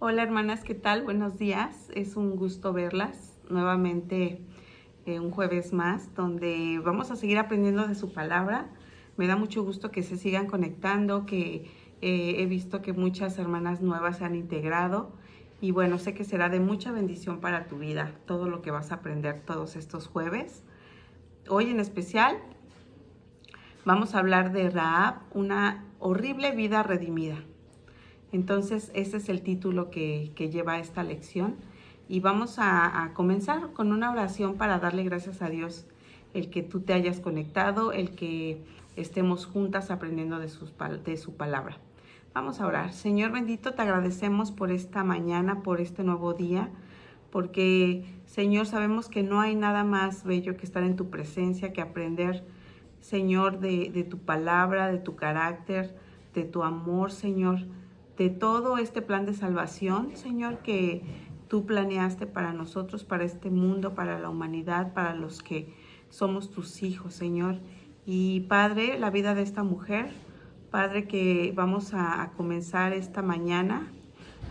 Hola hermanas, ¿qué tal? Buenos días. Es un gusto verlas nuevamente un jueves más, donde vamos a seguir aprendiendo de su palabra. Me da mucho gusto que se sigan conectando, que he visto que muchas hermanas nuevas se han integrado. Y bueno, sé que será de mucha bendición para tu vida todo lo que vas a aprender todos estos jueves. Hoy en especial vamos a hablar de Rahab, una horrible vida redimida. Entonces, ese es el título que lleva esta lección. Y vamos a comenzar con una oración para darle gracias a Dios el que tú te hayas conectado, el que estemos juntas aprendiendo de su palabra. Vamos a orar. Señor bendito, te agradecemos por esta mañana, por este nuevo día, porque, Señor, sabemos que no hay nada más bello que estar en tu presencia, que aprender, Señor, de tu palabra, de tu carácter, de tu amor, Señor, de todo este plan de salvación, Señor, que tú planeaste para nosotros, para este mundo, para la humanidad, para los que somos tus hijos, Señor. Y Padre, la vida de esta mujer, Padre, que vamos a comenzar esta mañana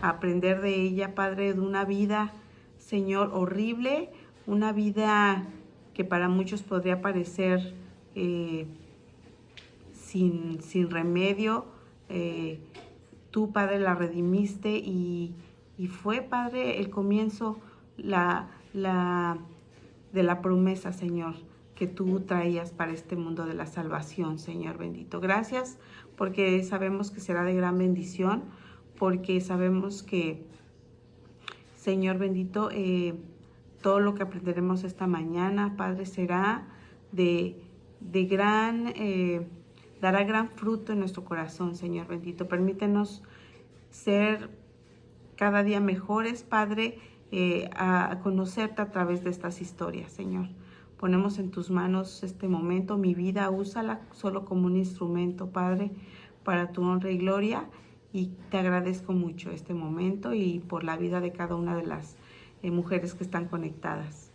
a aprender de ella, Padre, de una vida, Señor, horrible, una vida que para muchos podría parecer sin remedio. Tú, Padre, la redimiste y fue, Padre, el comienzo de la promesa, Señor, que tú traías para este mundo de la salvación, Señor bendito. Gracias, porque sabemos que será de gran bendición, porque sabemos que, Señor bendito, todo lo que aprenderemos esta mañana, Padre, será de gran... dará gran fruto en nuestro corazón, Señor bendito. Permítenos ser cada día mejores, Padre, a conocerte a través de estas historias, Señor. Ponemos en tus manos este momento, mi vida, úsala solo como un instrumento, Padre, para tu honra y gloria. Y te agradezco mucho este momento y por la vida de cada una de las mujeres que están conectadas.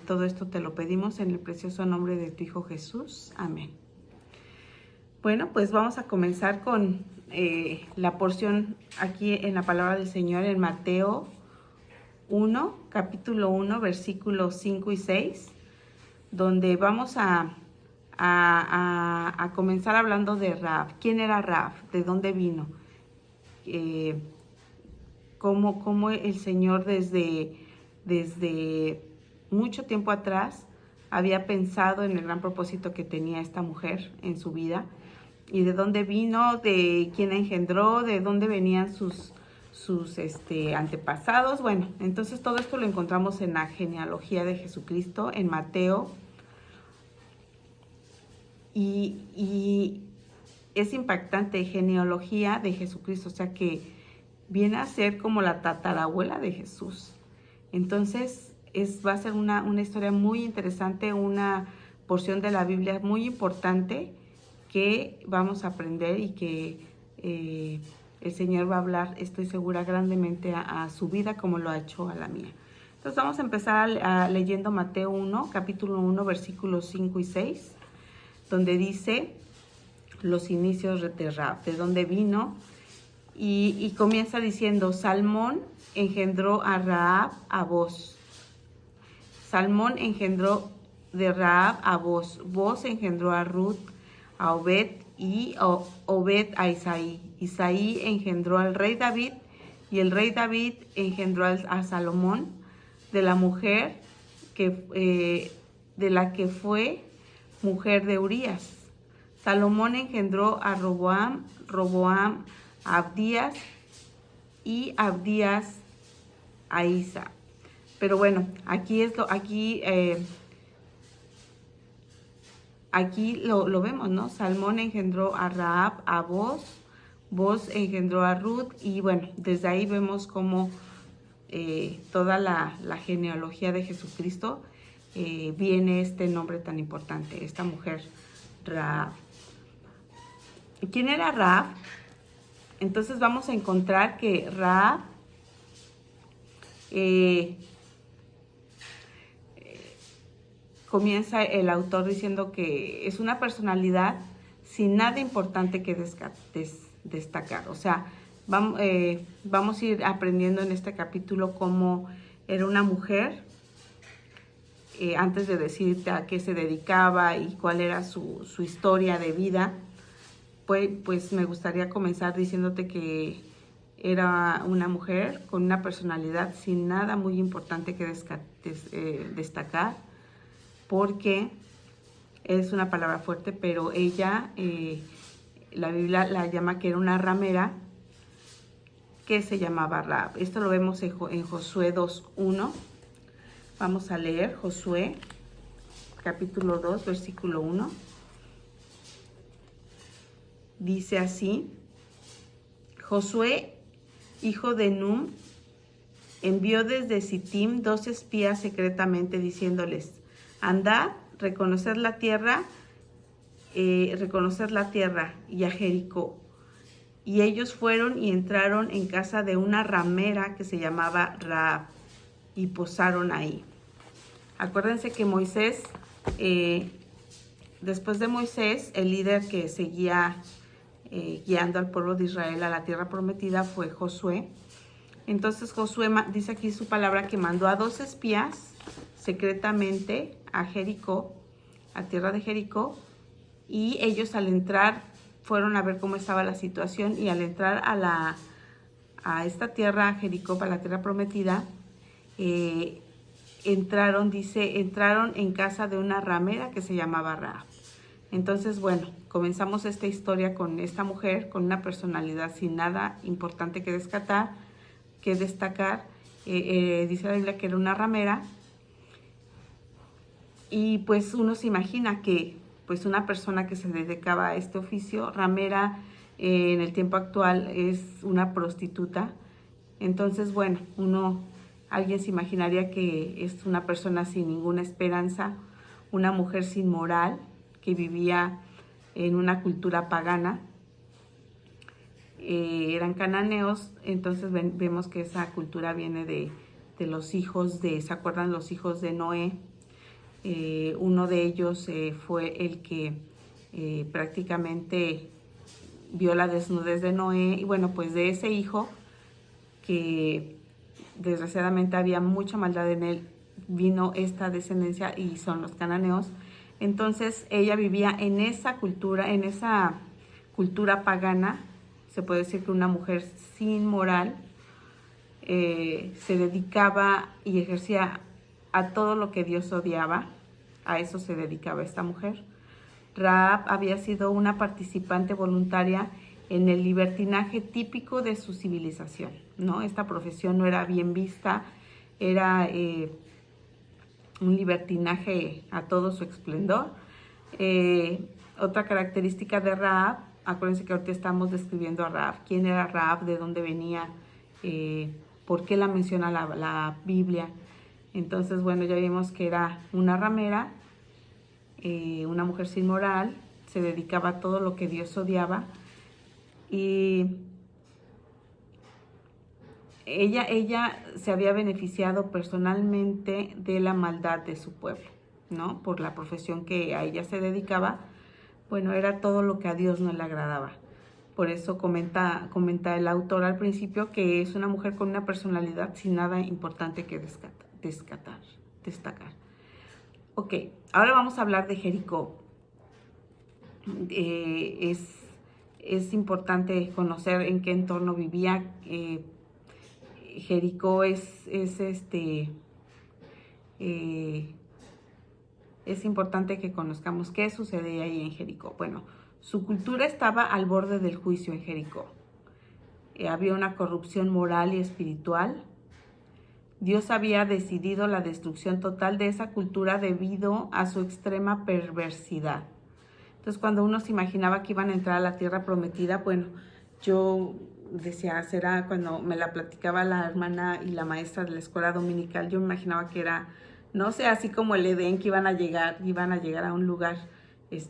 Todo esto te lo pedimos en el precioso nombre de tu Hijo Jesús. Amén. Bueno, pues vamos a comenzar con la porción aquí en la palabra del Señor en Mateo 1, capítulo 1, versículos 5 y 6, donde vamos a comenzar hablando de Rahab. ¿Quién era Rahab? ¿De dónde vino? Cómo el Señor desde mucho tiempo atrás había pensado en el gran propósito que tenía esta mujer en su vida, y de dónde vino, de quién engendró, de dónde venían sus antepasados. Bueno, entonces todo esto lo encontramos en la genealogía de Jesucristo, en Mateo. Y es impactante, genealogía de Jesucristo, o sea que viene a ser como la tatarabuela de Jesús. Entonces va a ser una historia muy interesante, una porción de la Biblia muy importante que vamos a aprender y que el Señor va a hablar, estoy segura, grandemente a su vida como lo ha hecho a la mía. Entonces vamos a empezar leyendo Mateo 1, capítulo 1, versículos 5 y 6, donde dice los inicios de Rahab, de dónde vino, y comienza diciendo: Salmón engendró a Rahab a Boz. Salmón engendró de Rahab a Boz. Boz engendró a Ruth, a Obed, y Obed a Isaí. Isaí engendró al rey David, y el rey David engendró a Salomón de la mujer de la que fue mujer de Urías. Salomón engendró a Roboam, Roboam a Abdías, y Abdías a Isa. Pero bueno, aquí lo vemos, ¿no? Salmón engendró a Rahab, a Boz, Boz engendró a Ruth, y bueno, desde ahí vemos cómo toda la genealogía de Jesucristo viene este nombre tan importante, esta mujer, Rahab. ¿Quién era Rahab? Entonces vamos a encontrar que Rahab comienza el autor diciendo que es una personalidad sin nada importante que destacar. O sea, Vamos a ir aprendiendo en este capítulo cómo era una mujer, antes de decirte a qué se dedicaba y cuál era su historia de vida. Pues me gustaría comenzar diciéndote que era una mujer con una personalidad sin nada muy importante que destacar, porque es una palabra fuerte, pero ella, la Biblia la llama que era una ramera que se llamaba Rahab. Esto lo vemos en Josué 2:1. Vamos a leer Josué capítulo 2, versículo 1. Dice así: Josué, hijo de Nun, envió desde Sittim 2 espías secretamente, diciéndoles: andad, reconocer la tierra y a Jericó. Y ellos fueron y entraron en casa de una ramera que se llamaba Rahab, y posaron ahí. Acuérdense que Moisés, después de Moisés, el líder que seguía guiando al pueblo de Israel a la tierra prometida fue Josué. Entonces Josué dice aquí su palabra que mandó a 2 espías secretamente a Jericó, a tierra de Jericó, y ellos al entrar fueron a ver cómo estaba la situación, y al entrar a esta tierra, a Jericó, para la tierra prometida, entraron en casa de una ramera que se llamaba Rahab. Entonces, bueno, comenzamos esta historia con esta mujer, con una personalidad sin nada importante que destacar. Dice la Biblia que era una ramera, y pues uno se imagina que pues una persona que se dedicaba a este oficio, ramera, en el tiempo actual es una prostituta. Entonces, bueno, alguien se imaginaría que es una persona sin ninguna esperanza, una mujer sin moral, que vivía en una cultura pagana. Eran cananeos. Entonces vemos que esa cultura viene de los hijos ¿se acuerdan? Los hijos de Noé. Uno de ellos fue el que prácticamente vio la desnudez de Noé, y bueno, pues de ese hijo, que desgraciadamente había mucha maldad en él, vino esta descendencia, y son los cananeos. Entonces ella vivía en esa cultura pagana. Se puede decir que una mujer sin moral, se dedicaba y ejercía a todo lo que Dios odiaba. A eso se dedicaba esta mujer. Rahab había sido una participante voluntaria en el libertinaje típico de su civilización, ¿no? Esta profesión no era bien vista, era un libertinaje a todo su esplendor. Otra característica de Rahab, acuérdense que ahorita estamos describiendo a Rahab. ¿Quién era Rahab? ¿De dónde venía? ¿Por qué la menciona la Biblia? Entonces, bueno, ya vimos que era una ramera, una mujer sin moral, se dedicaba a todo lo que Dios odiaba, y ella se había beneficiado personalmente de la maldad de su pueblo, ¿no? Por la profesión que a ella se dedicaba. Bueno, era todo lo que a Dios no le agradaba. Por eso comenta el autor al principio que es una mujer con una personalidad sin nada importante que destacar. Ok, ahora vamos a hablar de Jericó. Es importante conocer en qué entorno vivía. Jericó es importante que conozcamos qué sucede ahí en Jericó. Bueno, su cultura estaba al borde del juicio en Jericó. Había una corrupción moral y espiritual. Dios había decidido la destrucción total de esa cultura debido a su extrema perversidad. Entonces, cuando uno se imaginaba que iban a entrar a la tierra prometida, bueno, yo decía, será cuando me la platicaba la hermana y la maestra de la escuela dominical, yo me imaginaba que era, no sé, así como el Edén, que iban a llegar a un lugar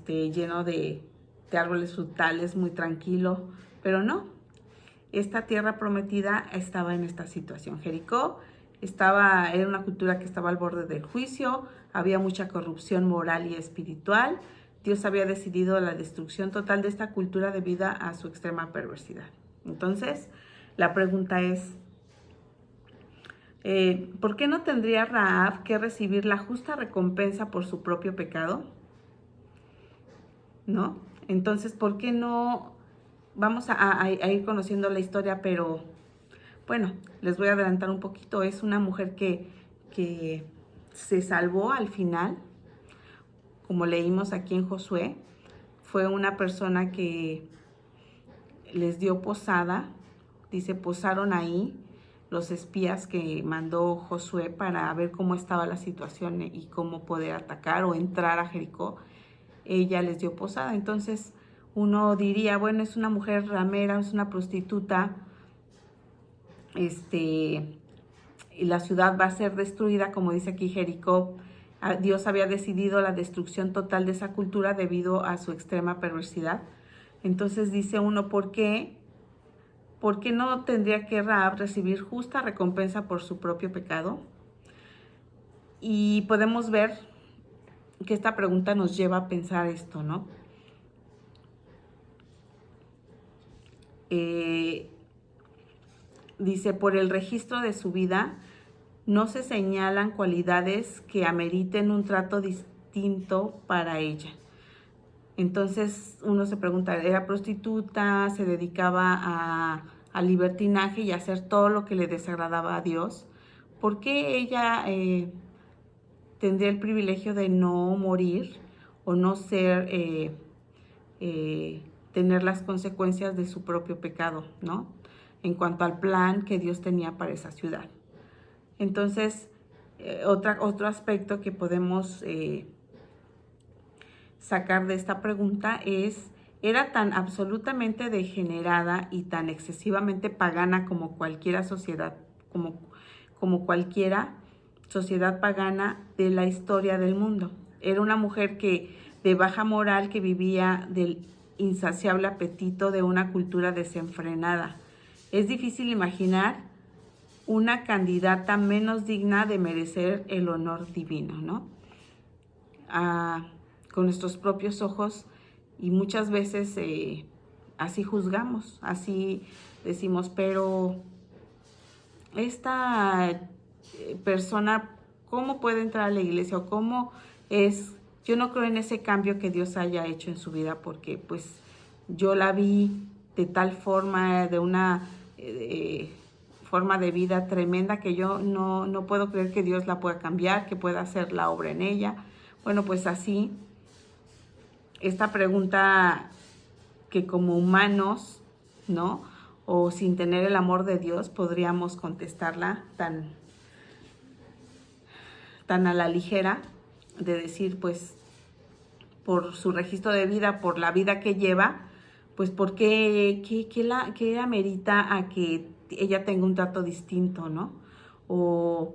lleno de árboles frutales, muy tranquilo, pero no. Esta tierra prometida estaba en esta situación. Jericó era una cultura que estaba al borde del juicio, había mucha corrupción moral y espiritual. Dios había decidido la destrucción total de esta cultura debido a su extrema perversidad. Entonces, la pregunta es, ¿por qué no tendría Rahab que recibir la justa recompensa por su propio pecado? ¿No? Entonces, ¿por qué no? Vamos a ir conociendo la historia, pero bueno, les voy a adelantar un poquito. Es una mujer que se salvó al final, como leímos aquí en Josué. Fue una persona que les dio posada, dice, posaron ahí los espías que mandó Josué para ver cómo estaba la situación y cómo poder atacar o entrar a Jericó. Ella les dio posada. Entonces uno diría, bueno, es una mujer ramera, es una prostituta, y la ciudad va a ser destruida, como dice aquí Jericó. Dios había decidido la destrucción total de esa cultura debido a su extrema perversidad. Entonces dice uno, ¿por qué? ¿Por qué no tendría que Rahab recibir justa recompensa por su propio pecado? Y podemos ver que esta pregunta nos lleva a pensar esto, ¿no? Dice, por el registro de su vida, no se señalan cualidades que ameriten un trato distinto para ella. Entonces uno se pregunta, ¿era prostituta? ¿Se dedicaba al libertinaje y a hacer todo lo que le desagradaba a Dios? ¿Por qué ella tendría el privilegio de no morir o no ser, tener las consecuencias de su propio pecado, ¿no? En cuanto al plan que Dios tenía para esa ciudad. Entonces, otro aspecto que podemos sacar de esta pregunta es, ¿era tan absolutamente degenerada y tan excesivamente pagana como cualquiera sociedad, como cualquiera sociedad pagana de la historia del mundo? Era una mujer de baja moral que vivía del insaciable apetito de una cultura desenfrenada. Es difícil imaginar una candidata menos digna de merecer el honor divino, ¿no? Con nuestros propios ojos, y muchas veces así juzgamos, así decimos, pero esta persona, ¿cómo puede entrar a la iglesia? ¿O cómo es? Yo no creo en ese cambio que Dios haya hecho en su vida, porque pues yo la vi de tal forma, de una forma de vida tremenda, que yo no puedo creer que Dios la pueda cambiar, que pueda hacer la obra en ella. Bueno, pues así, esta pregunta que como humanos, ¿no? O sin tener el amor de Dios, podríamos contestarla tan a la ligera, de decir, pues, por su registro de vida, por la vida que lleva, pues, ¿por qué amerita a que ella tenga un trato distinto, ¿no? O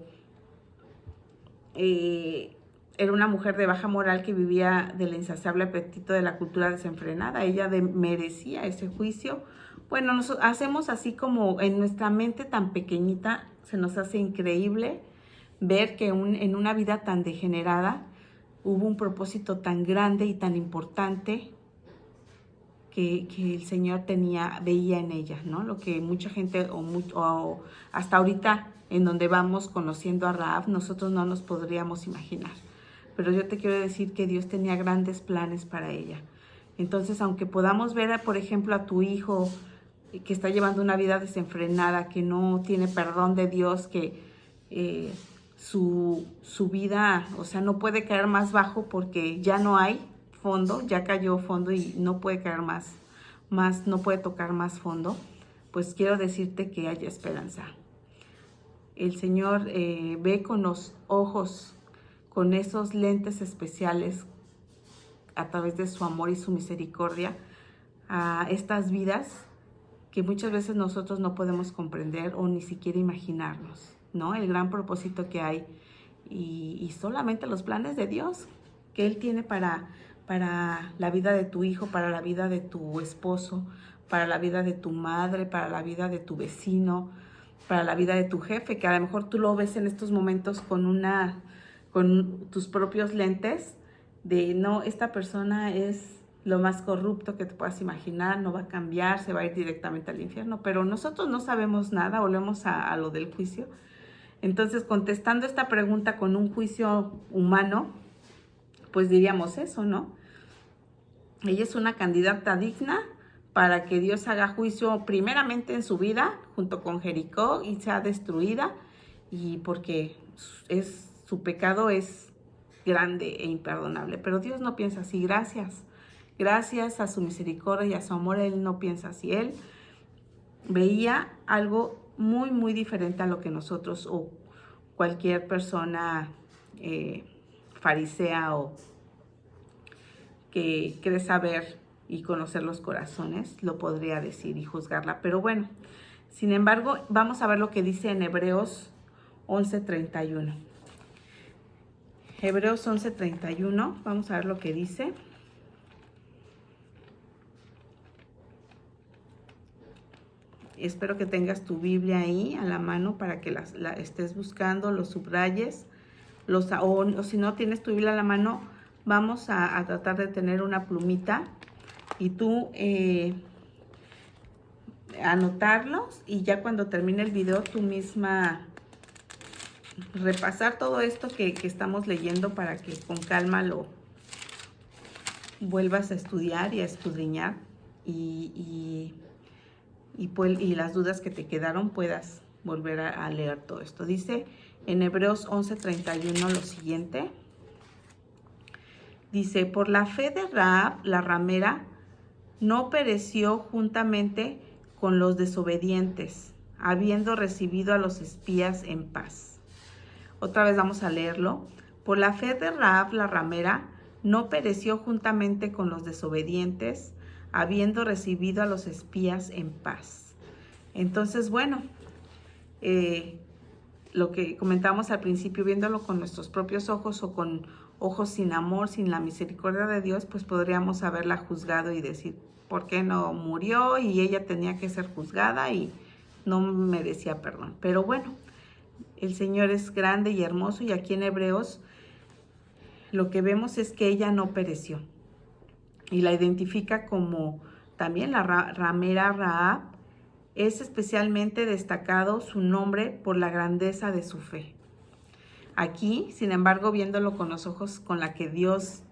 era una mujer de baja moral que vivía del insaciable apetito de la cultura desenfrenada. Ella merecía ese juicio. Bueno, nos hacemos así como en nuestra mente tan pequeñita, se nos hace increíble ver que en una vida tan degenerada hubo un propósito tan grande y tan importante que el Señor veía en ella, ¿no? Lo que mucha gente, o hasta ahorita en donde vamos conociendo a Rahab, nosotros no nos podríamos imaginar. Pero yo te quiero decir que Dios tenía grandes planes para ella. Entonces, aunque podamos ver, por ejemplo, a tu hijo que está llevando una vida desenfrenada, que no tiene perdón de Dios, que su vida, o sea, no puede caer más bajo porque ya no hay fondo, ya cayó fondo y no puede caer más, no puede tocar más fondo, pues quiero decirte que hay esperanza. El Señor ve con los ojos, con esos lentes especiales, a través de su amor y su misericordia, a estas vidas que muchas veces nosotros no podemos comprender o ni siquiera imaginarnos, ¿no? El gran propósito que hay y solamente los planes de Dios que Él tiene para la vida de tu hijo, para la vida de tu esposo, para la vida de tu madre, para la vida de tu vecino, para la vida de tu jefe, que a lo mejor tú lo ves en estos momentos con tus propios lentes de no, esta persona es lo más corrupto que te puedas imaginar, no va a cambiar, se va a ir directamente al infierno, pero nosotros no sabemos nada, volvemos a lo del juicio. Entonces, contestando esta pregunta con un juicio humano, pues diríamos eso, ¿no? Ella es una candidata digna para que Dios haga juicio primeramente en su vida, junto con Jericó, y sea destruida, y porque su pecado es grande e imperdonable. Pero Dios no piensa así. Gracias a su misericordia y a su amor, Él no piensa así. Él veía algo muy, muy diferente a lo que nosotros o cualquier persona farisea o que cree saber y conocer los corazones lo podría decir y juzgarla. Pero bueno, sin embargo, vamos a ver lo que dice en Hebreos 11:31. Hebreos 11:31, vamos a ver lo que dice. Espero que tengas tu Biblia ahí a la mano para que la estés buscando, los subrayes, o si no tienes tu Biblia a la mano, vamos a tratar de tener una plumita y tú anotarlos, y ya cuando termine el video tú misma repasar todo esto que estamos leyendo para que con calma lo vuelvas a estudiar y a escudriñar y las dudas que te quedaron puedas volver a leer todo esto. Dice en Hebreos 11:31 lo siguiente. Dice, por la fe de Rahab, la ramera, no pereció juntamente con los desobedientes, habiendo recibido a los espías en paz. Otra vez vamos a leerlo. Por la fe de Rahab, la ramera, no pereció juntamente con los desobedientes, habiendo recibido a los espías en paz. Entonces, bueno, lo que comentamos al principio, viéndolo con nuestros propios ojos o con ojos sin amor, sin la misericordia de Dios, pues podríamos haberla juzgado y decir, ¿por qué no murió? Y ella tenía que ser juzgada y no merecía perdón. Pero bueno, el Señor es grande y hermoso, y aquí en Hebreos lo que vemos es que ella no pereció. Y la identifica como también la ramera Rahab. Es especialmente destacado su nombre por la grandeza de su fe. Aquí, sin embargo, viéndolo con los ojos con la que Dios,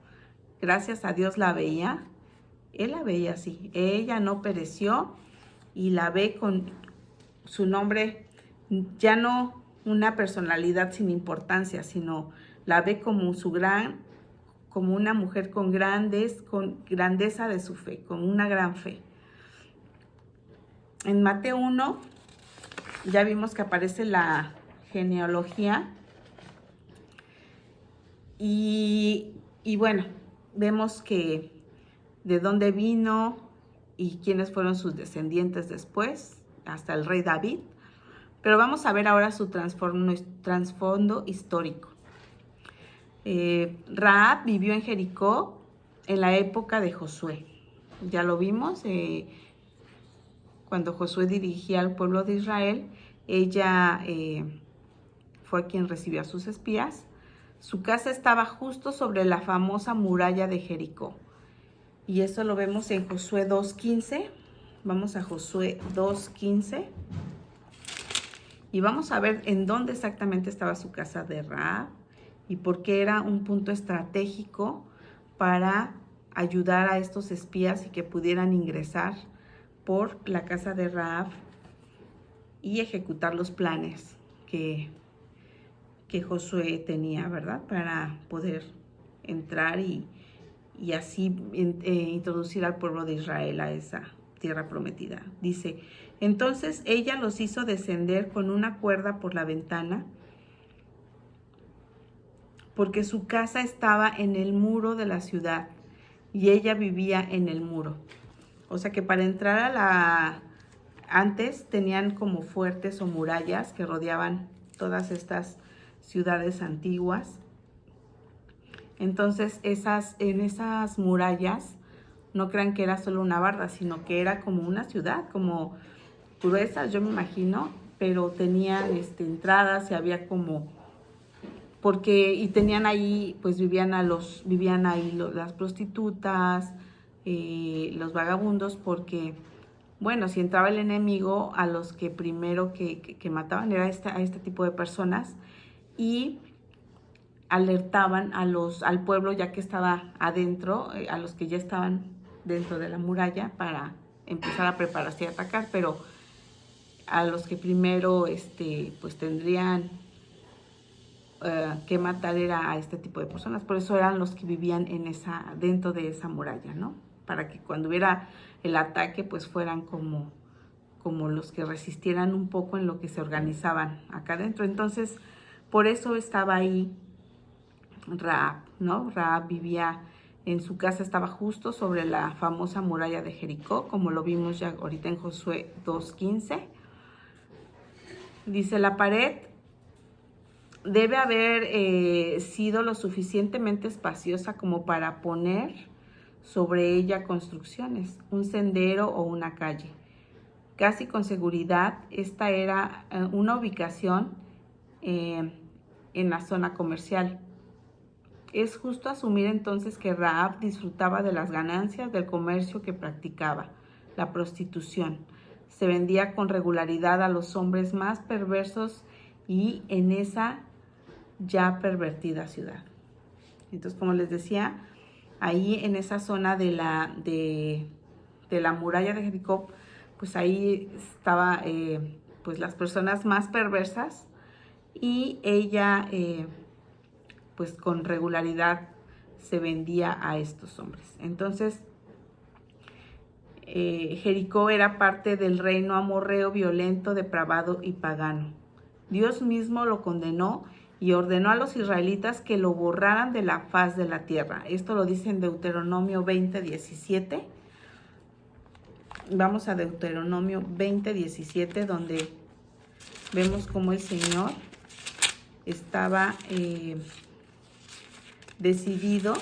gracias a Dios la veía, Él la veía así. Ella no pereció y la ve con su nombre, ya no una personalidad sin importancia, sino la ve como como una mujer con grandeza de su fe, con una gran fe. En Mateo 1 ya vimos que aparece la genealogía y bueno, vemos que de dónde vino y quiénes fueron sus descendientes después, hasta el rey David. Pero vamos a ver ahora su trasfondo histórico. Rahab vivió en Jericó en la época de Josué. Ya lo vimos, cuando Josué dirigía al pueblo de Israel, ella fue quien recibió a sus espías. Su casa estaba justo sobre la famosa muralla de Jericó. Y eso lo vemos en Josué 2:15. Vamos a Josué 2:15. Y vamos a ver en dónde exactamente estaba su casa de Rahab y por qué era un punto estratégico para ayudar a estos espías y que pudieran ingresar por la casa de Rahab y ejecutar los planes que Josué tenía, ¿verdad? Para poder entrar y así introducir al pueblo de Israel a esa tierra prometida. Dice, entonces ella los hizo descender con una cuerda por la ventana, porque su casa estaba en el muro de la ciudad y ella vivía en el muro. O sea que para entrar antes tenían como fuertes o murallas que rodeaban todas estas ciudades antiguas. Entonces en esas murallas, no crean que era solo una barda, sino que era como una ciudad, como gruesas, yo me imagino, pero tenían entradas y había como, y tenían ahí, pues vivían ahí las prostitutas, los vagabundos, porque, bueno, si entraba el enemigo, a los que primero que mataban era a este tipo de personas, y alertaban al pueblo ya que estaba adentro, a los que ya estaban dentro de la muralla, para empezar a prepararse y atacar, pero a los que primero pues tendrían que matar era a este tipo de personas. Por eso eran los que vivían dentro de esa muralla, ¿no? Para que cuando hubiera el ataque, pues fueran como los que resistieran un poco en lo que se organizaban acá adentro. Entonces, por eso estaba ahí Rahab, ¿no? Rahab vivía en su casa, estaba justo sobre la famosa muralla de Jericó, como lo vimos ya ahorita en Josué 2:15. Dice, la pared debe haber sido lo suficientemente espaciosa como para poner sobre ella construcciones, un sendero o una calle. Casi con seguridad, esta era una ubicación en la zona comercial. Es justo asumir entonces que Rahab disfrutaba de las ganancias del comercio que practicaba, la prostitución. Se vendía con regularidad a los hombres más perversos y en esa ya pervertida ciudad. Entonces, como les decía, ahí en esa zona de la muralla de Jericó, pues ahí estaba pues las personas más perversas, y ella pues con regularidad se vendía a estos hombres. Entonces, Jericó era parte del reino amorreo, violento, depravado y pagano. Dios mismo lo condenó y ordenó a los israelitas que lo borraran de la faz de la tierra. Esto lo dice en Deuteronomio 20:17. Vamos a Deuteronomio 20:17, donde vemos cómo el Señor estaba decidido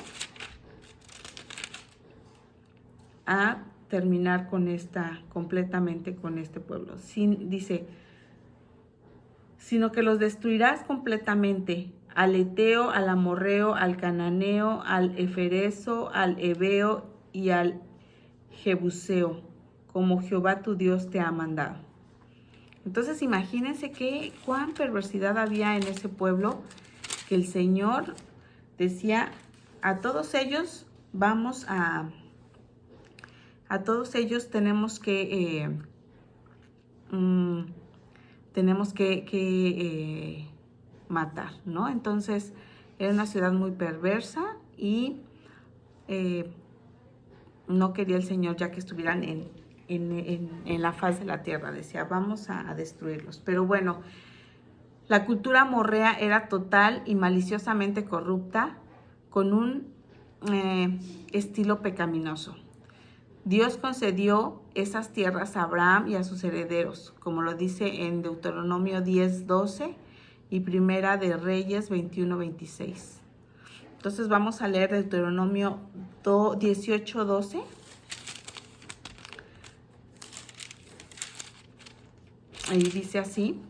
a terminar completamente con este pueblo. Dice, sino que los destruirás completamente, al Eteo, al Amorreo, al Cananeo, al Eferezo, al Heveo y al Jebuseo, como Jehová tu Dios te ha mandado. Entonces imagínense cuán perversidad había en ese pueblo, que el Señor decía, a todos ellos tenemos que matar, ¿no? Entonces era una ciudad muy perversa y no quería el Señor ya que estuvieran en la faz de la tierra. Decía, vamos a destruirlos. Pero bueno, la cultura amorrea era total y maliciosamente corrupta, con un estilo pecaminoso. Dios concedió esas tierras a Abraham y a sus herederos, como lo dice en Deuteronomio 10:12 y Primera de Reyes 21:26. Entonces vamos a leer Deuteronomio 18:12. Ahí dice así: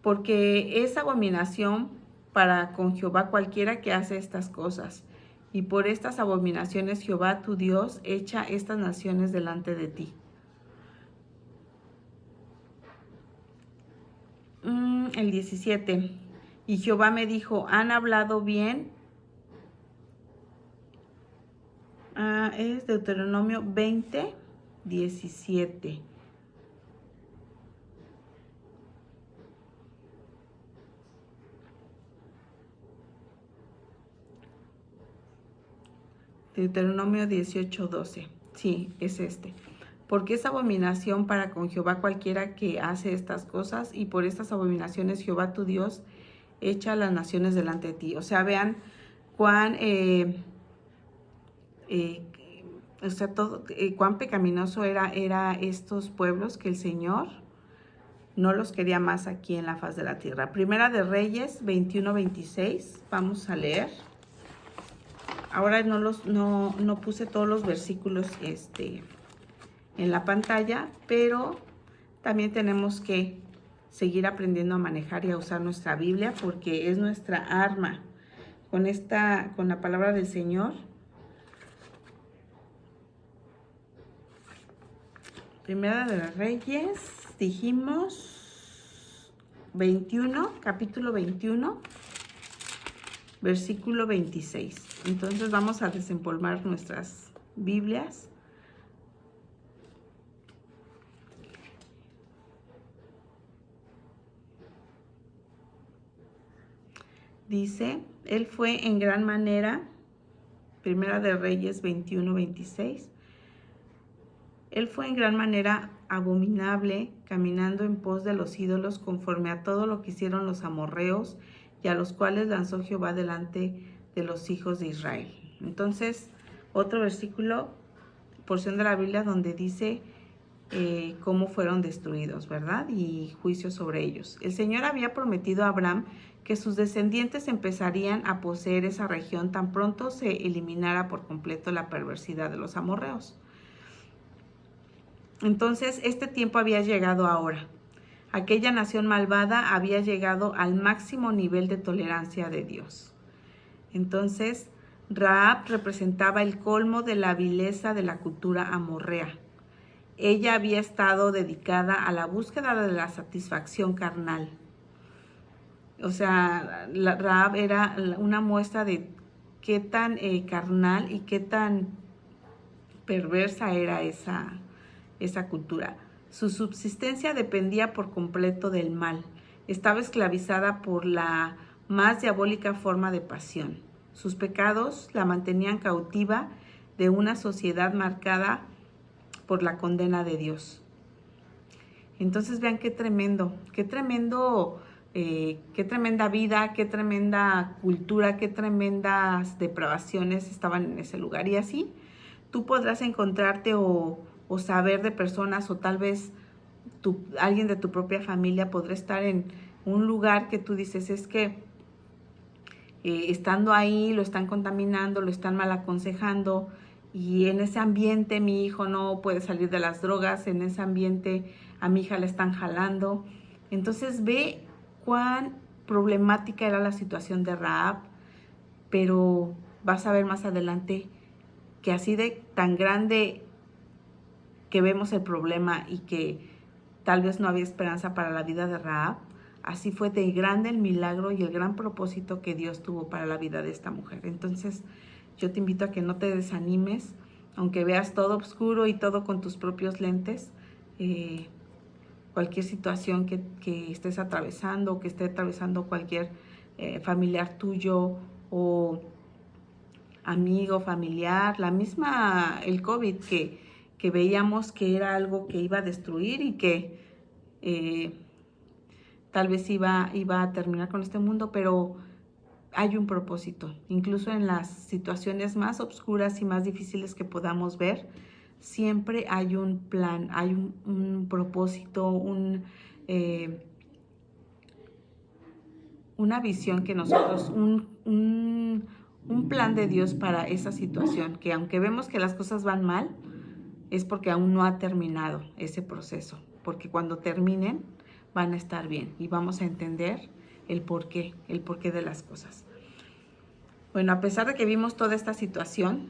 porque es abominación para con Jehová cualquiera que hace estas cosas, y por estas abominaciones Jehová tu Dios echa estas naciones delante de ti. El 17. Y Jehová me dijo, han hablado bien. Es Deuteronomio 20:17. Deuteronomio 18:12. Sí, es este. Porque es abominación para con Jehová cualquiera que hace estas cosas, y por estas abominaciones Jehová tu Dios echa a las naciones delante de ti. O sea, vean cuán cuán pecaminoso era estos pueblos, que el Señor no los quería más aquí en la faz de la tierra. Primera de Reyes 21:26. Vamos a leer. Ahora no puse todos los versículos en la pantalla, pero también tenemos que seguir aprendiendo a manejar y a usar nuestra Biblia, porque es nuestra arma. Con la palabra del Señor Primera de los Reyes, dijimos 21, capítulo 21, versículo 26. Entonces vamos a desempolvar nuestras Biblias. Dice, él fue en gran manera, Primera de Reyes 21, 26. Él fue en gran manera abominable, caminando en pos de los ídolos, conforme a todo lo que hicieron los amorreos, y a los cuales lanzó Jehová delante de los hijos de Israel. Entonces, otro versículo, porción de la Biblia donde dice cómo fueron destruidos, ¿verdad? Y juicio sobre ellos. El Señor había prometido a Abraham que sus descendientes empezarían a poseer esa región tan pronto se eliminara por completo la perversidad de los amorreos. Entonces, este tiempo había llegado ahora. Aquella nación malvada había llegado al máximo nivel de tolerancia de Dios. Entonces, Rahab representaba el colmo de la vileza de la cultura amorrea. Ella había estado dedicada a la búsqueda de la satisfacción carnal. O sea, Rahab era una muestra de qué tan carnal y qué tan perversa era esa cultura. Su subsistencia dependía por completo del mal. Estaba esclavizada por la más diabólica forma de pasión. Sus pecados la mantenían cautiva de una sociedad marcada por la condena de Dios. Entonces vean qué tremenda vida, qué tremenda cultura, qué tremendas depravaciones estaban en ese lugar. Y así tú podrás encontrarte o saber de personas, o tal vez alguien de tu propia familia podrá estar en un lugar que tú dices, es que estando ahí lo están contaminando, lo están mal aconsejando, y en ese ambiente mi hijo no puede salir de las drogas, en ese ambiente a mi hija le están jalando. Entonces ve cuán problemática era la situación de Rahab, pero vas a ver más adelante que así de tan grande que vemos el problema y que tal vez no había esperanza para la vida de Rahab, así fue de grande el milagro y el gran propósito que Dios tuvo para la vida de esta mujer. Entonces, yo te invito a que no te desanimes, aunque veas todo oscuro y todo con tus propios lentes, cualquier situación que estés atravesando, o que esté atravesando cualquier familiar tuyo o amigo, familiar, el COVID que veíamos que era algo que iba a destruir y que tal vez iba a terminar con este mundo, pero hay un propósito. Incluso en las situaciones más oscuras y más difíciles que podamos ver, siempre hay un plan, hay un propósito, una visión que nosotros, un plan de Dios para esa situación, que aunque vemos que las cosas van mal, es porque aún no ha terminado ese proceso, porque cuando terminen van a estar bien y vamos a entender el porqué de las cosas. Bueno, a pesar de que vimos toda esta situación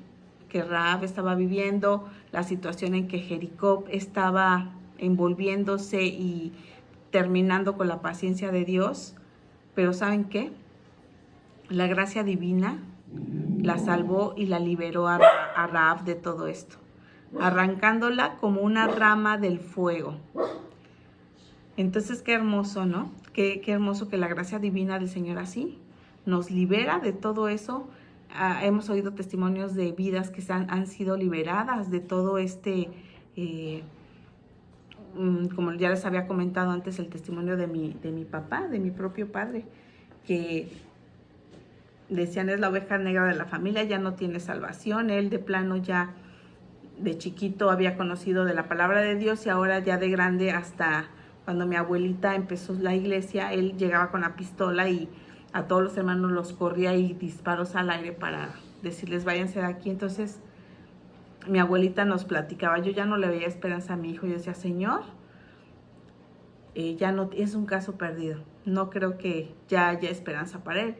que Rahab estaba viviendo, la situación en que Jericó estaba envolviéndose y terminando con la paciencia de Dios, pero ¿saben qué? La gracia divina la salvó y la liberó a Rahab de todo esto, arrancándola como una rama del fuego. Entonces, qué hermoso, ¿no? Qué hermoso que la gracia divina del Señor así nos libera de todo eso. Hemos oído testimonios de vidas que han sido liberadas de todo como ya les había comentado antes, el testimonio de mi papá, de mi propio padre, que decían es la oveja negra de la familia, ya no tiene salvación. Él de plano ya de chiquito había conocido de la palabra de Dios y ahora ya de grande, hasta cuando mi abuelita empezó la iglesia, él llegaba con la pistola y a todos los hermanos los corría y disparos al aire para decirles váyanse de aquí. Entonces mi abuelita nos platicaba, yo ya no le veía esperanza a mi hijo, yo decía, Señor, ya no es un caso perdido, no creo que ya haya esperanza para él.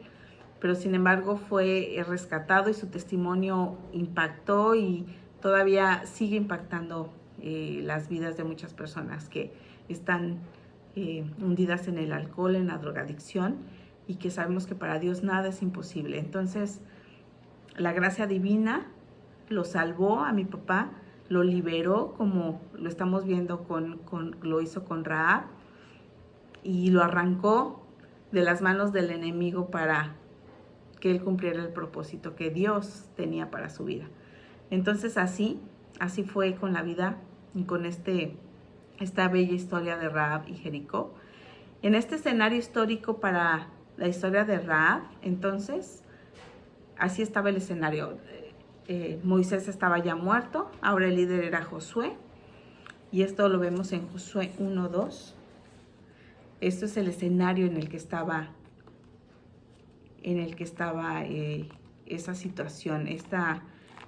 Pero sin embargo fue rescatado y su testimonio impactó y todavía sigue impactando las vidas de muchas personas que están hundidas en el alcohol, en la drogadicción, y que sabemos que para Dios nada es imposible. Entonces, la gracia divina lo salvó a mi papá, lo liberó, como lo estamos viendo lo hizo con Rahab, y lo arrancó de las manos del enemigo para que él cumpliera el propósito que Dios tenía para su vida. Entonces así fue con la vida y con esta bella historia de Rahab y Jericó. En este escenario histórico para la historia de Rahab, entonces, así estaba el escenario. Moisés estaba ya muerto, ahora el líder era Josué, y esto lo vemos en Josué 1:2. Esto es el escenario en el que estaba esa situación,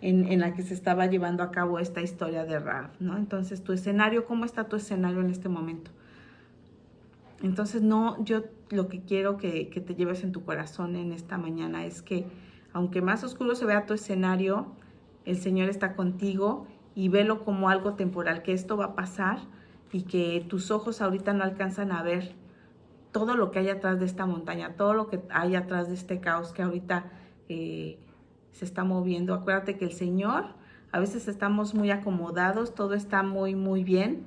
en la que se estaba llevando a cabo esta historia de Rahab, ¿no? Entonces, tu escenario, ¿cómo está tu escenario en este momento? Entonces, yo lo que quiero que te lleves en tu corazón en esta mañana es que, aunque más oscuro se vea tu escenario, el Señor está contigo, y velo como algo temporal, que esto va a pasar y que tus ojos ahorita no alcanzan a ver todo lo que hay atrás de esta montaña, todo lo que hay atrás de este caos que ahorita se está moviendo. Acuérdate que el Señor, a veces estamos muy acomodados, todo está muy, muy bien,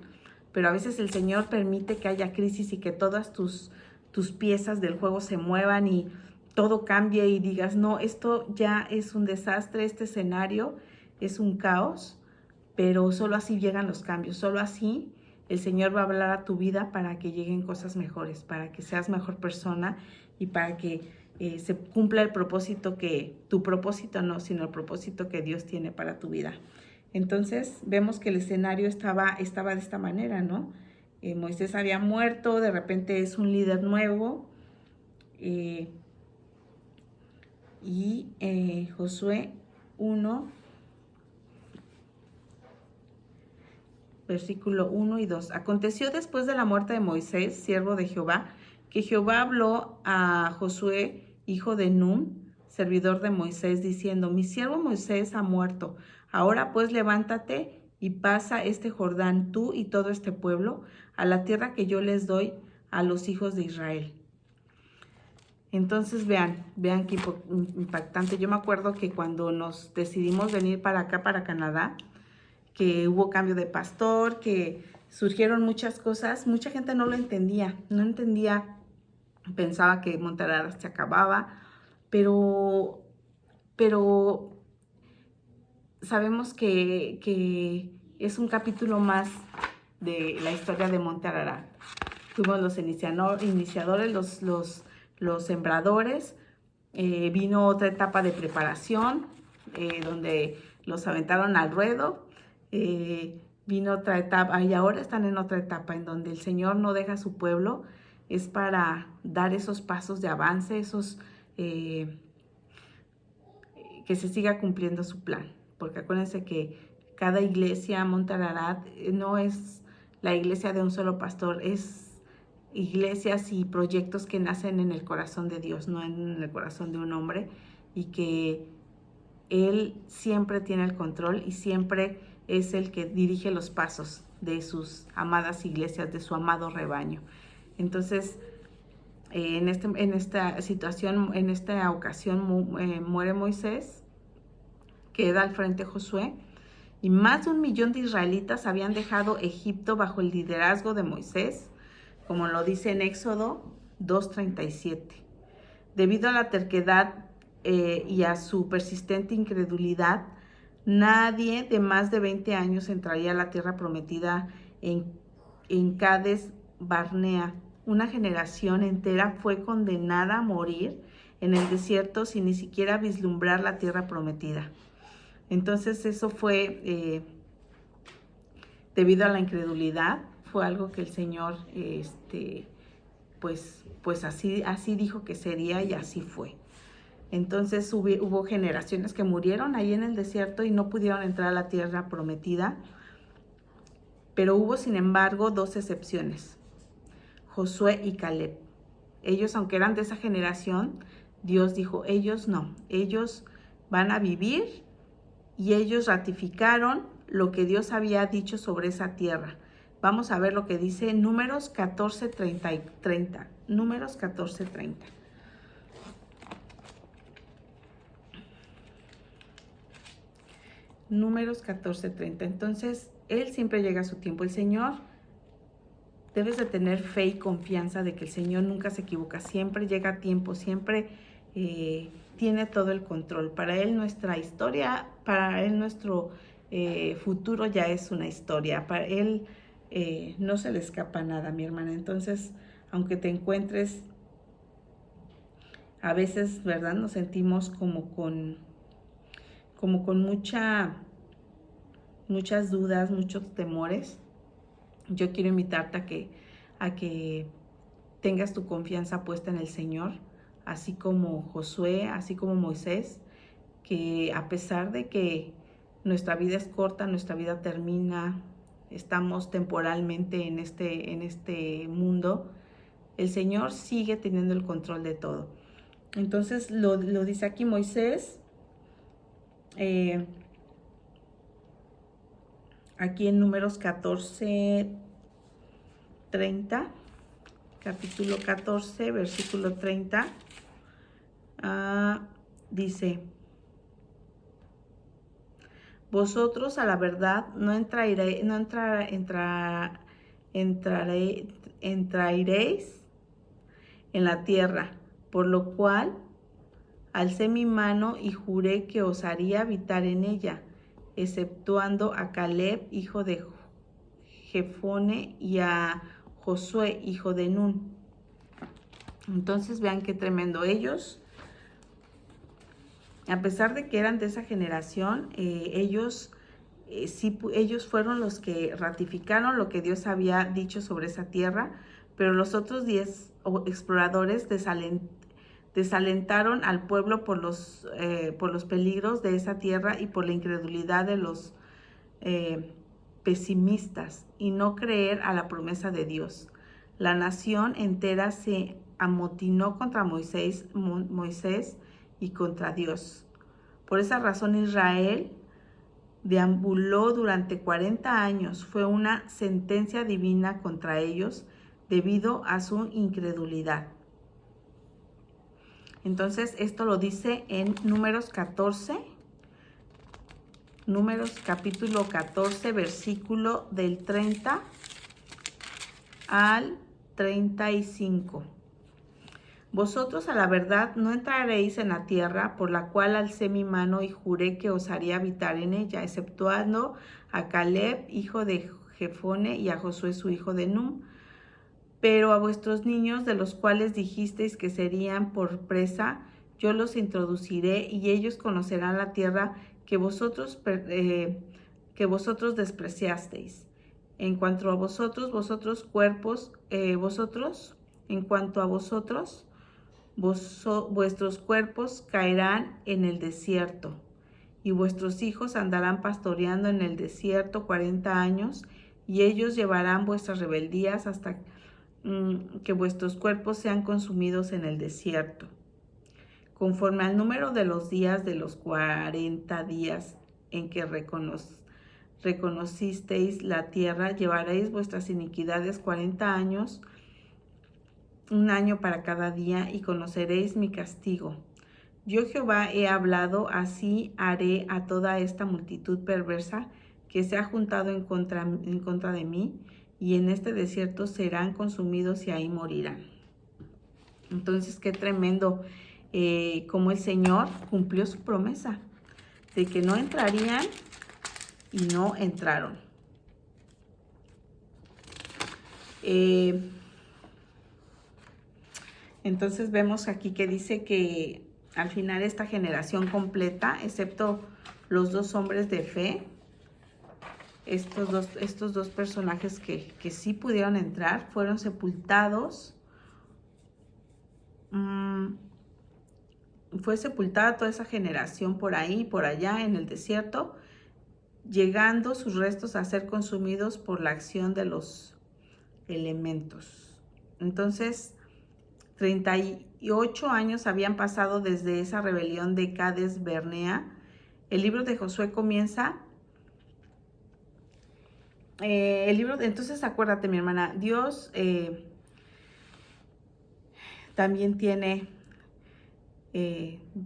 pero a veces el Señor permite que haya crisis y que todas tus piezas del juego se muevan y todo cambie y digas, no, esto ya es un desastre, este escenario es un caos, pero solo así llegan los cambios, solo así el Señor va a hablar a tu vida para que lleguen cosas mejores, para que seas mejor persona y para que se cumpla el propósito tu propósito no, sino el propósito que Dios tiene para tu vida. Entonces vemos que el escenario estaba de esta manera, ¿no? Moisés había muerto, de repente es un líder nuevo, Josué 1, versículo 1 y 2. Aconteció después de la muerte de Moisés, siervo de Jehová, que Jehová habló a Josué, hijo de Nun, servidor de Moisés, diciendo, mi siervo Moisés ha muerto. Ahora pues levántate y pasa este Jordán, tú y todo este pueblo, a la tierra que yo les doy a los hijos de Israel. Entonces vean qué impactante. Yo me acuerdo que cuando nos decidimos venir para acá, para Canadá, que hubo cambio de pastor, que surgieron muchas cosas, mucha gente no lo entendía, pensaba que Monte Ararat se acababa, pero sabemos que es un capítulo más de la historia de Monte Ararat. Fuimos los iniciadores, los sembradores, vino otra etapa de preparación, donde los aventaron al ruedo, vino otra etapa, y ahora están en otra etapa en donde el Señor no deja a su pueblo, es para dar esos pasos de avance, que se siga cumpliendo su plan, porque acuérdense que cada iglesia, Monte Ararat, no es la iglesia de un solo pastor, es iglesias y proyectos que nacen en el corazón de Dios, no en el corazón de un hombre, y que Él siempre tiene el control y siempre es el que dirige los pasos de sus amadas iglesias, de su amado rebaño. Entonces, en esta situación, en esta ocasión, muere Moisés, queda al frente Josué, y más de 1 millón de israelitas habían dejado Egipto bajo el liderazgo de Moisés, como lo dice en Éxodo 2:37. Debido a la terquedad y a su persistente incredulidad, nadie de más de 20 años entraría a la tierra prometida en Cades Barnea. Una generación entera fue condenada a morir en el desierto sin ni siquiera vislumbrar la tierra prometida. Entonces eso fue debido a la incredulidad, fue algo que el Señor pues así dijo que sería, y así fue. Entonces hubo generaciones que murieron ahí en el desierto y no pudieron entrar a la tierra prometida, pero hubo sin embargo 2 excepciones, Josué y Caleb. Ellos, aunque eran de esa generación, Dios dijo, ellos no, ellos van a vivir, y ellos ratificaron lo que Dios había dicho sobre esa tierra. Vamos a ver lo que dice Números 14, 30. Números 14, 30. Números 14, 30. Entonces, Él siempre llega a su tiempo. El Señor, debes de tener fe y confianza de que el Señor nunca se equivoca. Siempre llega a tiempo, siempre tiene todo el control. Para Él nuestra historia, para Él nuestro futuro ya es una historia. Para Él no se le escapa nada, mi hermana. Entonces, aunque te encuentres, a veces, ¿verdad? Nos sentimos como con muchas dudas, muchos temores. Yo quiero invitarte a que tengas tu confianza puesta en el Señor, así como Josué, así como Moisés, que a pesar de que nuestra vida es corta, nuestra vida termina, estamos temporalmente en este mundo, el Señor sigue teniendo el control de todo. Entonces lo dice aquí Moisés, aquí en Números 14, 30, capítulo 14, versículo 30, dice: vosotros a la verdad no entraréis en la tierra, por lo cual alcé mi mano y juré que os haría habitar en ella, exceptuando a Caleb, hijo de Jefone, y a Josué, hijo de Nun. Entonces vean qué tremendo. Ellos, a pesar de que eran de esa generación, ellos fueron los que ratificaron lo que Dios había dicho sobre esa tierra, pero los otros 10 exploradores desalentaron al pueblo por los peligros de esa tierra y por la incredulidad de los pesimistas y no creer a la promesa de Dios. La nación entera se amotinó contra Moisés y contra Dios. Por esa razón Israel deambuló durante 40 años. Fue una sentencia divina contra ellos debido a su incredulidad. Entonces esto lo dice en Números 14, Números capítulo 14, versículo del 30 al 35. Vosotros a la verdad no entraréis en la tierra por la cual alcé mi mano y juré que os haría habitar en ella, exceptuando a Caleb, hijo de Jefone, y a Josué, su hijo de Nun. Pero a vuestros niños, de los cuales dijisteis que serían por presa, yo los introduciré y ellos conocerán la tierra que vosotros despreciasteis. En cuanto a vosotros, vuestros cuerpos caerán en el desierto, y vuestros hijos andarán pastoreando en el desierto 40 años, y ellos llevarán vuestras rebeldías hasta que vuestros cuerpos sean consumidos en el desierto. Conforme al número de los días de los 40 días en que reconocisteis la tierra, llevaréis vuestras iniquidades 40 años, un año para cada día, y conoceréis mi castigo. Yo Jehová he hablado, así haré a toda esta multitud perversa que se ha juntado en contra de mí, y en este desierto serán consumidos y ahí morirán. Entonces, qué tremendo como el Señor cumplió su promesa de que no entrarían y no entraron. Entonces vemos aquí que dice que al final esta generación completa, excepto los 2 hombres de fe, estos dos personajes que sí pudieron entrar, fueron sepultados. Fue sepultada toda esa generación por ahí, por allá en el desierto, llegando sus restos a ser consumidos por la acción de los elementos. Entonces, 38 años habían pasado desde esa rebelión de Cades Barnea. El libro de Josué comienza el libro, entonces acuérdate, mi hermana, Dios también tiene,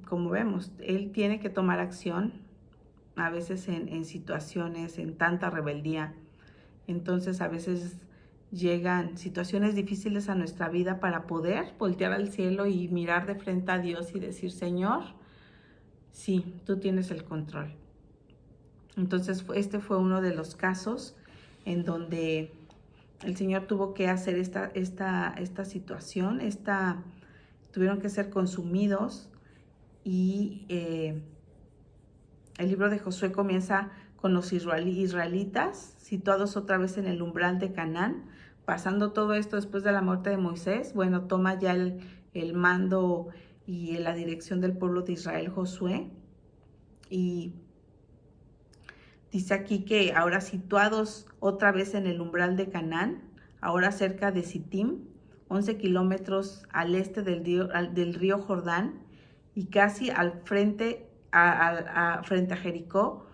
como vemos, Él tiene que tomar acción, a veces en situaciones, en tanta rebeldía. Entonces a veces llegan situaciones difíciles a nuestra vida para poder voltear al cielo y mirar de frente a Dios y decir, Señor, sí, tú tienes el control. Entonces este fue uno de los casos en donde el Señor tuvo que hacer esta situación, tuvieron que ser consumidos y el libro de Josué comienza con los israelitas situados otra vez en el umbral de Canaán, pasando todo esto después de la muerte de Moisés. Bueno, toma ya el mando y la dirección del pueblo de Israel Josué, y dice aquí que ahora situados otra vez en el umbral de Canaán, ahora cerca de Sittim, 11 kilómetros al este del río Jordán y casi al frente frente a Jericó,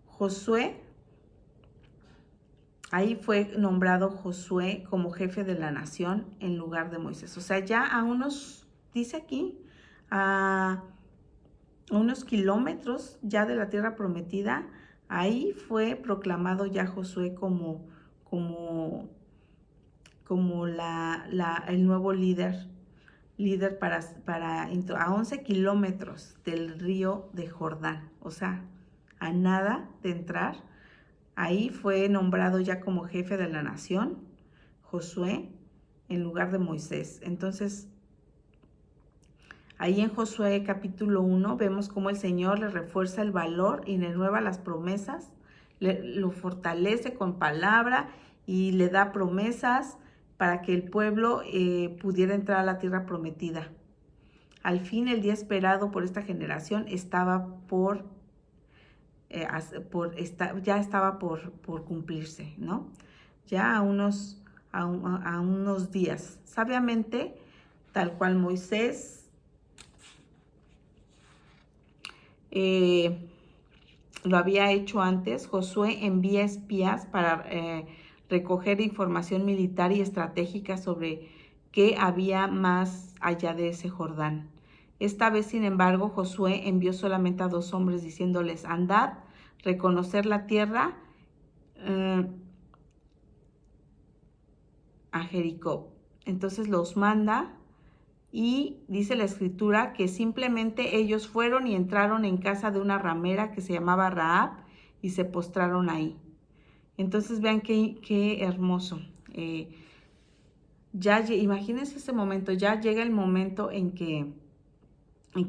Josué, ahí fue nombrado Josué como jefe de la nación en lugar de Moisés. O sea, ya a unos, dice aquí, a unos kilómetros ya de la tierra prometida, ahí fue proclamado ya Josué como el nuevo líder a 11 kilómetros del río de Jordán, o sea, a nada de entrar. Ahí fue nombrado ya como jefe de la nación, Josué, en lugar de Moisés. Entonces, ahí en Josué capítulo 1 vemos cómo el Señor le refuerza el valor y le renueva las promesas, lo fortalece con palabra y le da promesas para que el pueblo pudiera entrar a la tierra prometida. Al fin, el día esperado por esta generación estaba ya estaba por cumplirse, ¿no? Ya a unos días. Sabiamente, tal cual Moisés lo había hecho antes, Josué envía espías para recoger información militar y estratégica sobre qué había más allá de ese Jordán. Esta vez, sin embargo, Josué envió solamente a 2 hombres diciéndoles, andad, reconocer la tierra a Jericó. Entonces los manda y dice la escritura que simplemente ellos fueron y entraron en casa de una ramera que se llamaba Rahab y se postraron ahí. Entonces vean qué hermoso. Imagínense ese momento, ya llega el momento en que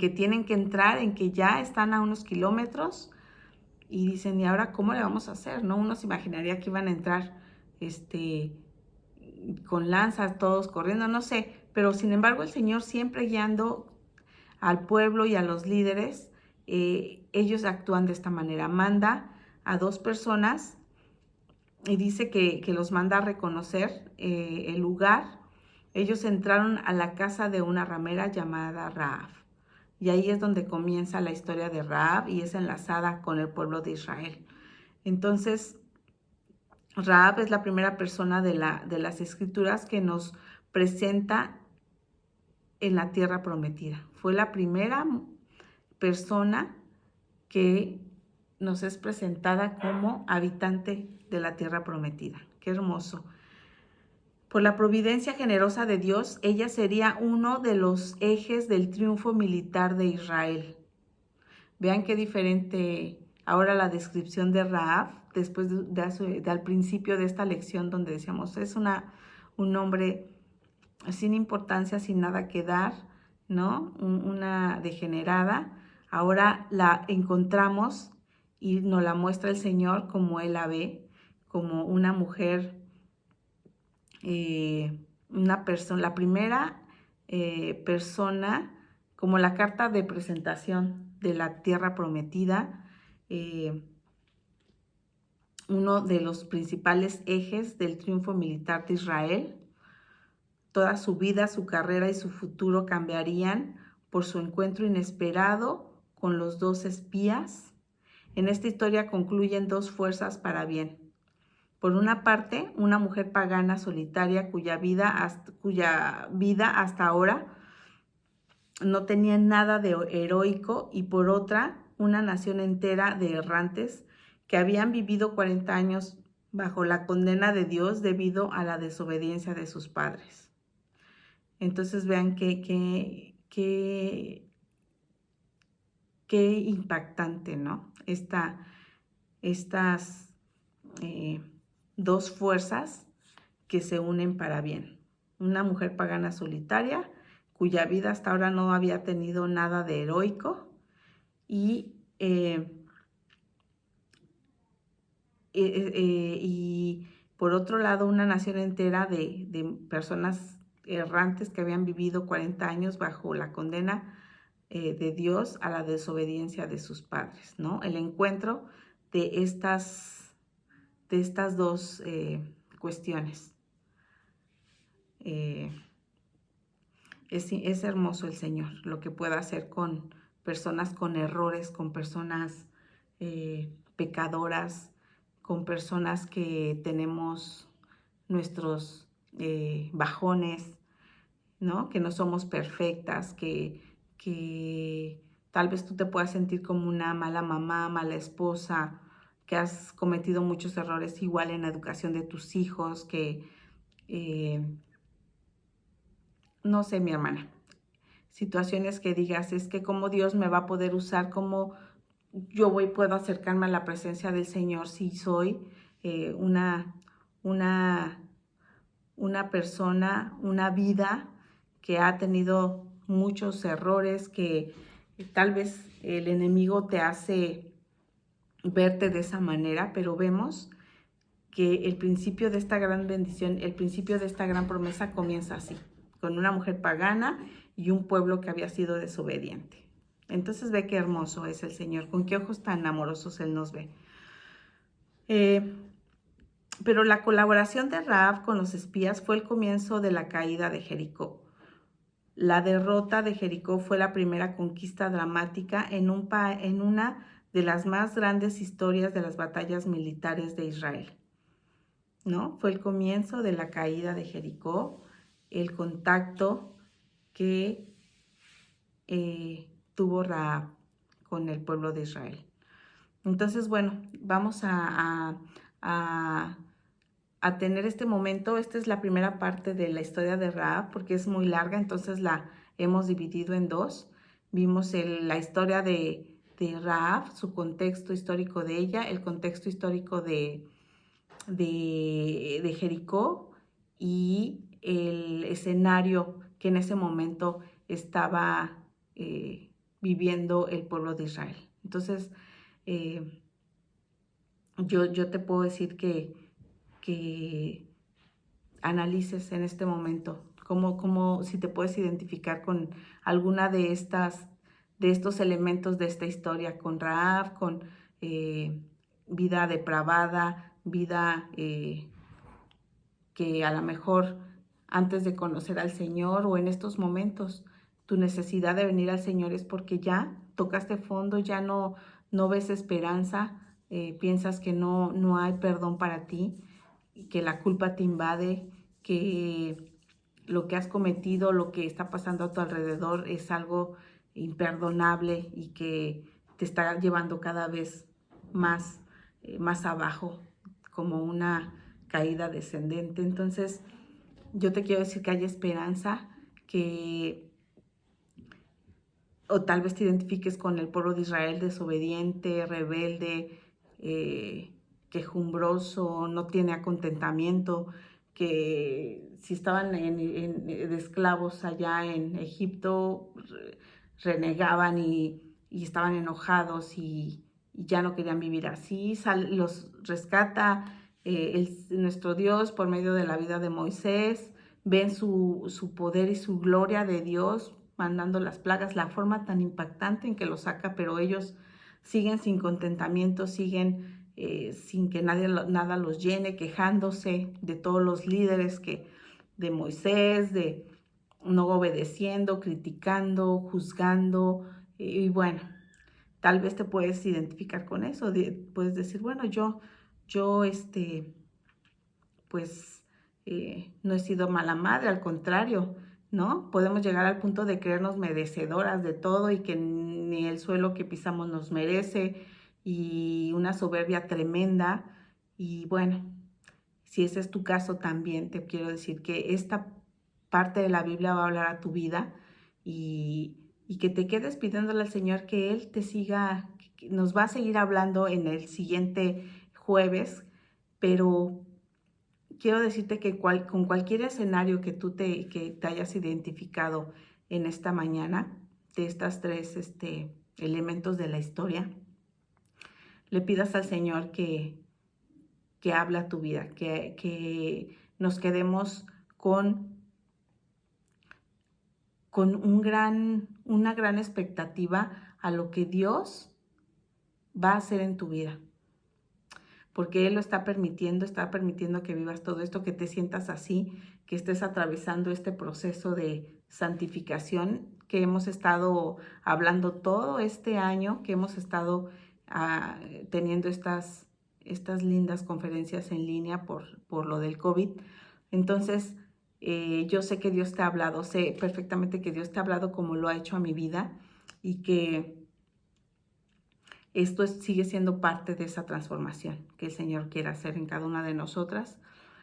tienen que entrar, en que ya están a unos kilómetros y dicen, ¿y ahora cómo le vamos a hacer? ¿No? Uno se imaginaría que iban a entrar con lanzas, todos corriendo, no sé, pero sin embargo el Señor siempre guiando al pueblo y a los líderes, ellos actúan de esta manera. Manda a 2 personas y dice que los manda a reconocer el lugar. Ellos entraron a la casa de una ramera llamada Rahab. Y ahí es donde comienza la historia de Rahab y es enlazada con el pueblo de Israel. Entonces, Rahab es la primera persona de las escrituras que nos presenta en la tierra prometida. Fue la primera persona que nos es presentada como habitante de la tierra prometida. Qué hermoso. Por la providencia generosa de Dios, ella sería uno de los ejes del triunfo militar de Israel. Vean qué diferente ahora la descripción de Rahab, después al principio de esta lección donde decíamos, es un hombre sin importancia, sin nada que dar, ¿no? Una degenerada. Ahora la encontramos y nos la muestra el Señor como Él la ve, como una mujer, una persona, la primera persona, como la carta de presentación de la tierra prometida, uno de los principales ejes del triunfo militar de Israel. Toda su vida, su carrera y su futuro cambiarían por su encuentro inesperado con los 2 espías. En esta historia concluyen 2 fuerzas para bien. Por una parte, una mujer pagana solitaria cuya vida hasta ahora no tenía nada de heroico, y por otra, una nación entera de errantes que habían vivido 40 años bajo la condena de Dios debido a la desobediencia de sus padres. Entonces vean qué impactante, ¿no? Estas dos fuerzas que se unen para bien. Una mujer pagana solitaria, cuya vida hasta ahora no había tenido nada de heroico, y por otro lado, una nación entera de personas errantes que habían vivido 40 años bajo la condena de Dios a la desobediencia de sus padres, ¿no? El encuentro de estas dos cuestiones. Es hermoso el Señor, lo que puede hacer con personas con errores, con personas pecadoras, con personas que tenemos nuestros bajones, ¿no? Que no somos perfectas, que tal vez tú te puedas sentir como una mala mamá, mala esposa, que has cometido muchos errores igual en la educación de tus hijos, que no sé, mi hermana, situaciones que digas, es que cómo Dios me va a poder usar, cómo puedo acercarme a la presencia del Señor si soy una persona, una vida que ha tenido muchos errores, que tal vez el enemigo te hace verte de esa manera, pero vemos que el principio de esta gran bendición, el principio de esta gran promesa comienza así, con una mujer pagana y un pueblo que había sido desobediente. Entonces ve qué hermoso es el Señor, con qué ojos tan amorosos Él nos ve. Pero la colaboración de Rahab con los espías fue el comienzo de la caída de Jericó. La derrota de Jericó fue la primera conquista dramática en una de las más grandes historias de las batallas militares de Israel, ¿no? Fue el comienzo de la caída de Jericó, el contacto que tuvo Rahab con el pueblo de Israel. Entonces, bueno, vamos a tener este momento. Esta es la primera parte de la historia de Rahab, porque es muy larga, entonces la hemos dividido en dos. Vimos la historia de Rahab, su contexto histórico de ella, el contexto histórico de Jericó y el escenario que en ese momento estaba viviendo el pueblo de Israel. Entonces, yo te puedo decir que analices en este momento cómo si te puedes identificar con alguna de estos elementos de esta historia, con Rahab, con vida depravada, vida que a lo mejor antes de conocer al Señor o en estos momentos tu necesidad de venir al Señor es porque ya tocaste fondo, ya no ves esperanza, piensas que no hay perdón para ti, que la culpa te invade, que lo que has cometido, lo que está pasando a tu alrededor es algo imperdonable y que te está llevando cada vez más abajo, como una caída descendente. Entonces, yo te quiero decir que hay esperanza, o tal vez te identifiques con el pueblo de Israel desobediente, rebelde, quejumbroso, no tiene contentamiento, que si estaban de esclavos allá en Egipto, renegaban y estaban enojados y ya no querían vivir así. Los rescata nuestro Dios por medio de la vida de Moisés, ven su poder y su gloria de Dios mandando las plagas, la forma tan impactante en que los saca, pero ellos siguen sin contentamiento, siguen sin que nada los llene, quejándose de todos los líderes de Moisés, de no obedeciendo, criticando, juzgando, y bueno, tal vez te puedes identificar con eso, puedes decir, bueno, yo pues no he sido mala madre, al contrario, ¿no? Podemos llegar al punto de creernos merecedoras de todo y que ni el suelo que pisamos nos merece y una soberbia tremenda. Y bueno, si ese es tu caso también, te quiero decir que esta parte de la Biblia va a hablar a tu vida y que te quedes pidiéndole al Señor que Él te siga, que nos va a seguir hablando en el siguiente jueves, pero quiero decirte que con cualquier escenario que que te hayas identificado en esta mañana, de estas tres elementos de la historia, le pidas al Señor que habla tu vida, que nos quedemos con una gran expectativa a lo que Dios va a hacer en tu vida. Porque Él lo está permitiendo que vivas todo esto, que te sientas así, que estés atravesando este proceso de santificación que hemos estado hablando todo este año, que hemos estado teniendo estas lindas conferencias en línea por lo del COVID. Entonces, yo sé que Dios te ha hablado, sé perfectamente que Dios te ha hablado como lo ha hecho a mi vida y que esto sigue siendo parte de esa transformación que el Señor quiere hacer en cada una de nosotras.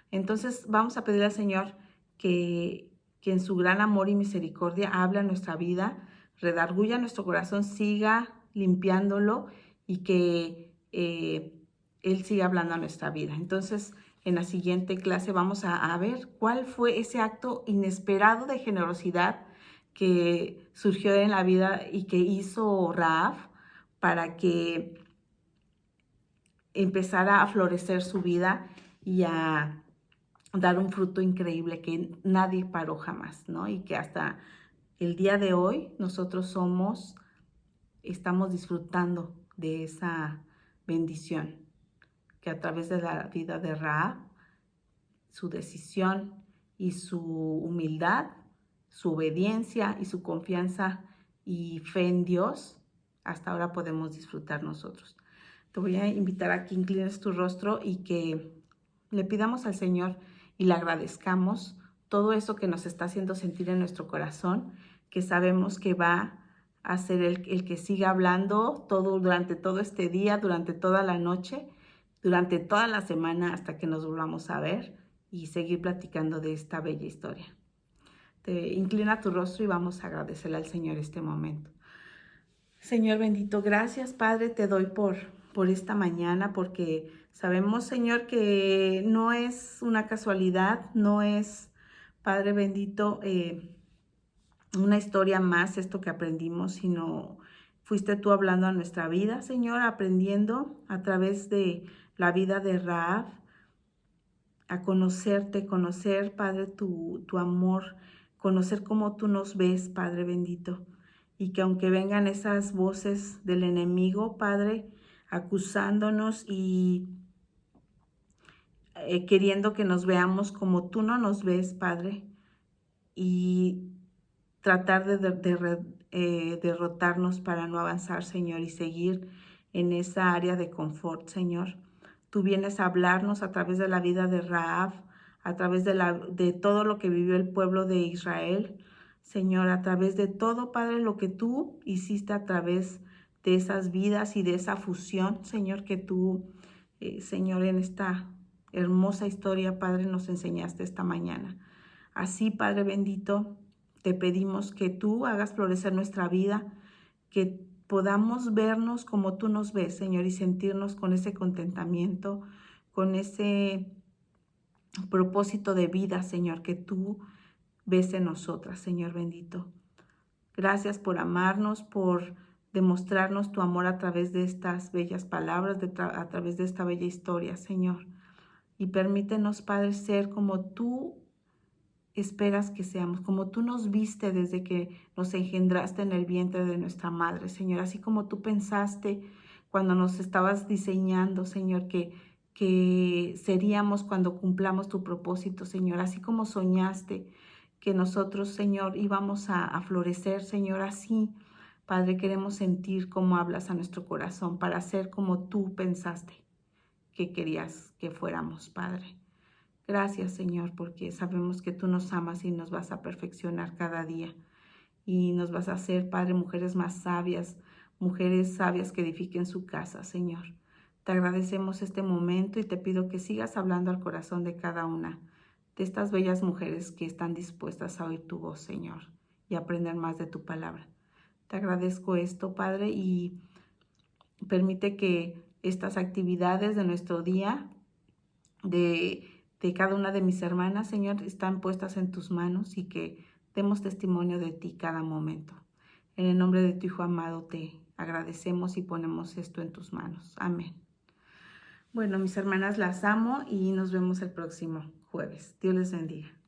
Entonces vamos a pedir al Señor que en su gran amor y misericordia hable a nuestra vida, redarguya nuestro corazón, siga limpiándolo y que Él siga hablando a nuestra vida. Entonces, en la siguiente clase vamos a ver cuál fue ese acto inesperado de generosidad que surgió en la vida y que hizo Rahab para que empezara a florecer su vida y a dar un fruto increíble que nadie paró jamás, ¿no? Y que hasta el día de hoy nosotros estamos disfrutando de esa bendición, que a través de la vida de Rahab, su decisión y su humildad, su obediencia y su confianza y fe en Dios, hasta ahora podemos disfrutar nosotros. Te voy a invitar a que inclines tu rostro y que le pidamos al Señor y le agradezcamos todo eso que nos está haciendo sentir en nuestro corazón, que sabemos que va a ser el que siga hablando durante todo este día, durante toda la noche, durante toda la semana hasta que nos volvamos a ver y seguir platicando de esta bella historia. Te inclina tu rostro y vamos a agradecerle al Señor este momento. Señor bendito, gracias Padre te doy por esta mañana, porque sabemos Señor que no es una casualidad, no es, Padre bendito, una historia más esto que aprendimos, sino fuiste tú hablando a nuestra vida, Señor, aprendiendo a través de la vida de Rahab, a conocerte, conocer, Padre, tu amor, conocer cómo tú nos ves, Padre bendito. Y que aunque vengan esas voces del enemigo, Padre, acusándonos y queriendo que nos veamos como tú no nos ves, Padre, y tratar de derrotarnos para no avanzar, Señor, y seguir en esa área de confort, Señor. Tú vienes a hablarnos a través de la vida de Rahab, a través de todo lo que vivió el pueblo de Israel, Señor, a través de todo, Padre, lo que tú hiciste a través de esas vidas y de esa fusión, Señor, que tú, Señor, en esta hermosa historia, Padre, nos enseñaste esta mañana. Así, Padre bendito, te pedimos que tú hagas florecer nuestra vida, que podamos vernos como tú nos ves, Señor, y sentirnos con ese contentamiento, con ese propósito de vida, Señor, que tú ves en nosotras, Señor bendito. Gracias por amarnos, por demostrarnos tu amor a través de estas bellas palabras, a través de esta bella historia, Señor. Y permítenos, Padre, ser como tú esperas que seamos, como tú nos viste desde que nos engendraste en el vientre de nuestra madre, Señor, así como tú pensaste cuando nos estabas diseñando, Señor, que seríamos cuando cumplamos tu propósito, Señor, así como soñaste que nosotros, Señor, íbamos a florecer, Señor, así, Padre, queremos sentir cómo hablas a nuestro corazón para ser como tú pensaste que querías que fuéramos, Padre. Gracias, Señor, porque sabemos que tú nos amas y nos vas a perfeccionar cada día. Y nos vas a hacer, Padre, mujeres sabias que edifiquen su casa, Señor. Te agradecemos este momento y te pido que sigas hablando al corazón de cada una de estas bellas mujeres que están dispuestas a oír tu voz, Señor, y aprender más de tu palabra. Te agradezco esto, Padre, y permite que estas actividades de nuestro día, de cada una de mis hermanas, Señor, están puestas en tus manos y que demos testimonio de ti cada momento. En el nombre de tu Hijo amado te agradecemos y ponemos esto en tus manos. Amén. Bueno, mis hermanas, las amo y nos vemos el próximo jueves. Dios les bendiga.